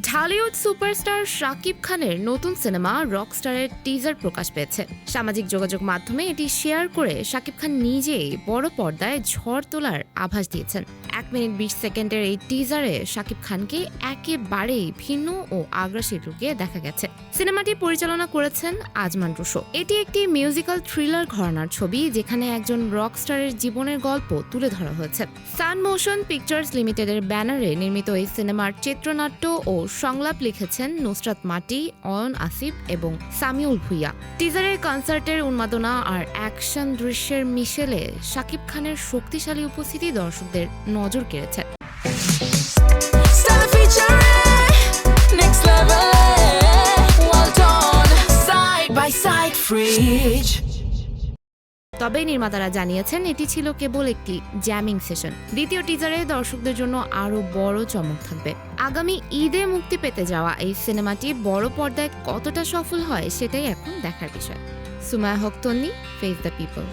Dhallywood superstar Shakib খানের নতুন cinema রকস্টারের teaser প্রকাশ পেয়েছে। সামাজিক যোগাযোগ মাধ্যমে এটি শেয়ার করে শাকিব খান নিজেই বড় পর্দায় ঝড় তোলার আভাস দিয়েছেন। 1 মিনিট 20 সেকেন্ডের এই টিজারে শাকিব খানকে একেবারেই ভিন্ন ও আগ্রাসী লুকে দেখা গেছে। সিনেমাটি পরিচালনা করেছেন আজমান রুশো। এটি একটি মিউজিক্যাল থ্রিলার ঘরানার ছবি, যেখানে একজন রকস্টারের জীবনের গল্প তুলে ধরা হয়েছে। সান মোশন পিকচার্স লিমিটেডের ব্যানারে নির্মিত এই সিনেমার চিত্রনাট্য ও সংলাপ লিখেছেন নুসরাত মাটি, অয়ন আসিফ এবং সামিউল ভুইয়া। টিজারের কনসার্টের উন্মাদনা আর অ্যাকশন দৃশ্যের মিশেলে শাকিব খানের শক্তিশালী উপস্থিতি দর্শকদের নজর কেড়েছে। তবে নির্মাতারা জানিয়েছেন এটি ছিল কেবল একটি জ্যামিং সেশন। দ্বিতীয় টিজারে দর্শকদের জন্য আরো বড় চমক থাকবে। আগামী ঈদে মুক্তি পেতে যাওয়া এই সিনেমাটি বড় পর্দায় কতটা সফল হয় সেটাই এখন দেখার বিষয়। সুমায়া হক তন্নি, ফেস দ্য পিপল।